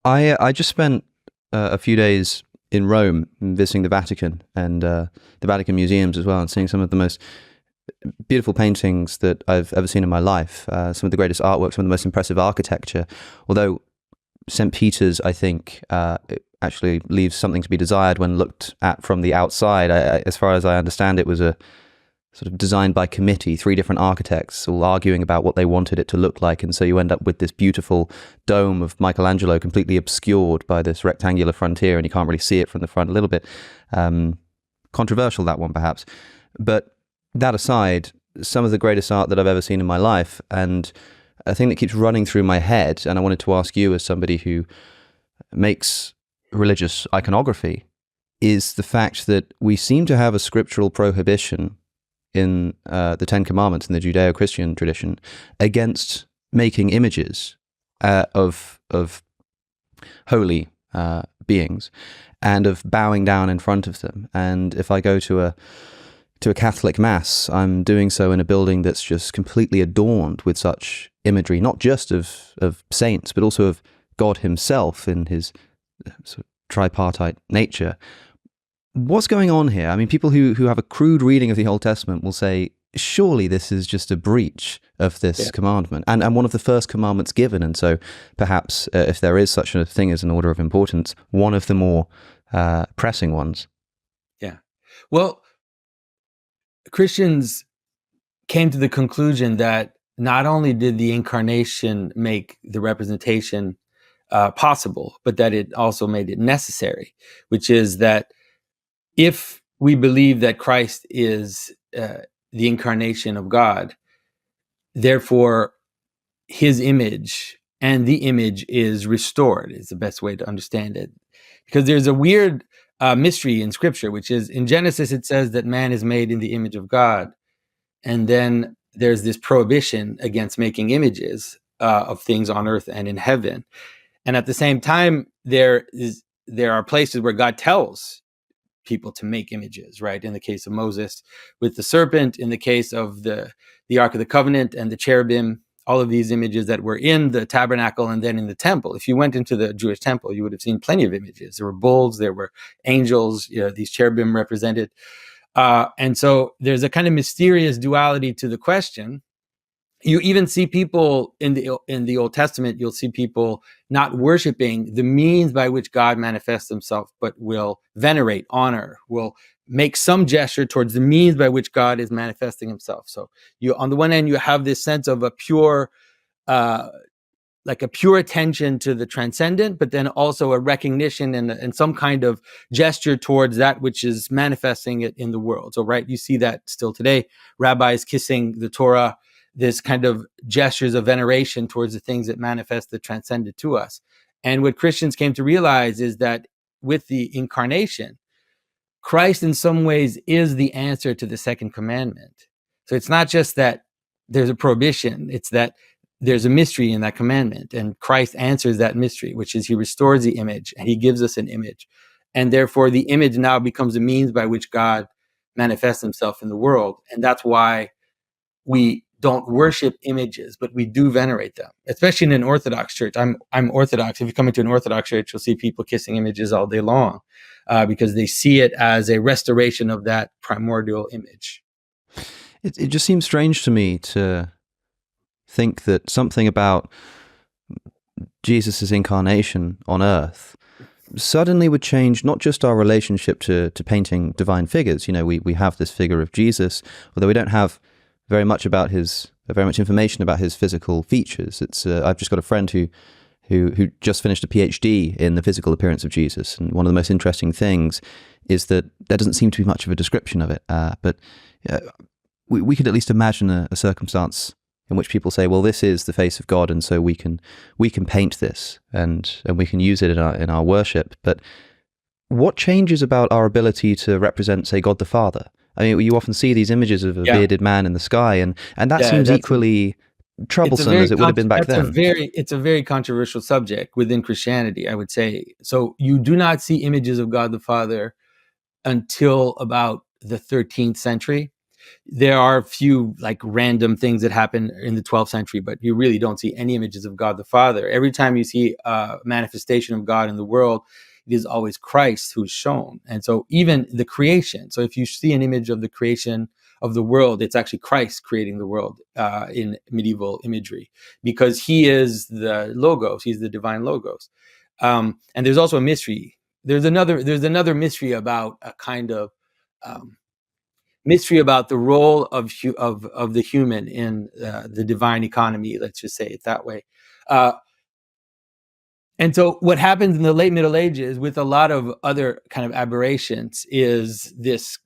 I just spent a few days in Rome visiting the Vatican and the Vatican museums as well, and seeing some of the most beautiful paintings that I've ever seen in my life. Some of the greatest artwork, some of the most impressive architecture. Although St. Peter's, I think, it actually leaves something to be desired when looked at from the outside. As far as I understand, it was a sort of designed by committee, three different architects all arguing about what they wanted it to look like. And so you end up with this beautiful dome of Michelangelo completely obscured by this rectangular frontier, and you can't really see it from the front. A little bit controversial, that one perhaps. But that aside, some of the greatest art that I've ever seen in my life, and a thing that keeps running through my head, and I wanted to ask you as somebody who makes religious iconography, is the fact that we seem to have a scriptural prohibition in the Ten Commandments in the Judeo-Christian tradition against making images of holy beings and of bowing down in front of them. And if I go to a Catholic mass, I'm doing so in a building that's just completely adorned with such imagery, not just of saints, but also of God himself in his sort of tripartite nature. What's going on here? I mean, people who have a crude reading of the Old Testament will say, surely this is just a breach of this commandment, and one of the first commandments given. And so perhaps if there is such a thing as an order of importance, one of the more pressing ones. Yeah. Well, Christians came to the conclusion that not only did the incarnation make the representation possible, but that it also made it necessary, which is that if we believe that Christ is the incarnation of God, therefore his image and the image is restored, is the best way to understand it. Because there's a weird mystery in Scripture, which is in Genesis, it says that man is made in the image of God. And then there's this prohibition against making images of things on earth and in heaven. And at the same time, there are places where God tells people to make images, right? In the case of Moses with the serpent, in the case of the Ark of the Covenant and the cherubim, all of these images that were in the tabernacle and then in the temple. If you went into the Jewish temple, you would have seen plenty of images. There were bulls, there were angels, these cherubim represented. And so there's a kind of mysterious duality to the question. You even see people in the Old Testament, you'll see people not worshiping the means by which God manifests himself, but will venerate, honor, will make some gesture towards the means by which God is manifesting himself. So you, on the one hand, you have this sense of a pure, like a pure attention to the transcendent, but then also a recognition and some kind of gesture towards that which is manifesting it in the world. So, right, you see that still today, rabbis kissing the Torah, this kind of gestures of veneration towards the things that manifest the transcendent to us. And what Christians came to realize is that with the incarnation, Christ in some ways is the answer to the second commandment. So it's not just that there's a prohibition, it's that there's a mystery in that commandment, and Christ answers that mystery, which is he restores the image and he gives us an image. And therefore the image now becomes a means by which God manifests himself in the world. And that's why we don't worship images, but we do venerate them, especially in an Orthodox church. I'm Orthodox. If you come into an Orthodox church, you'll see people kissing images all day long because they see it as a restoration of that primordial image. It just seems strange to me to think that something about Jesus' incarnation on earth suddenly would change not just our relationship to painting divine figures. You know, we have this figure of Jesus, although we don't have very much information about his physical features. It's I've just got a friend who just finished a PhD in the physical appearance of Jesus, and one of the most interesting things is that there doesn't seem to be much of a description of it. But we could at least imagine a circumstance in which people say, well, this is the face of God, and so we can paint this and we can use it in our worship. But what changes about our ability to represent, say, God the Father? I mean, you often see these images of a bearded man in the sky, and that seems equally troublesome as it would have been back then. It's a very controversial subject within Christianity, I would say. So you do not see images of God the Father until about the 13th century. There are a few like random things that happen in the 12th century, but you really don't see any images of God the Father. Every time you see a manifestation of God in the world, it is always Christ who's shown. And so even the creation, so if you see an image of the creation of the world, it's actually Christ creating the world in medieval imagery, because he is the Logos, he's the divine Logos. And there's also a mystery. There's another mystery about a kind of mystery about the role of the human in the divine economy. Let's just say it that way. And so what happens in the late Middle Ages with a lot of other kind of aberrations is this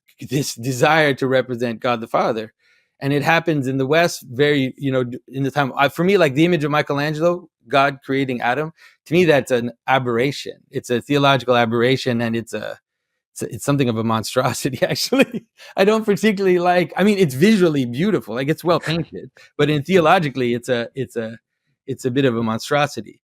desire to represent God the Father. And it happens in the West very, in the time, for me, like the image of Michelangelo, God creating Adam, to me, that's an aberration. It's a theological aberration, and it's something of a monstrosity, actually. I don't particularly like, I mean, it's visually beautiful, like it's well painted, but in theologically, it's a bit of a monstrosity.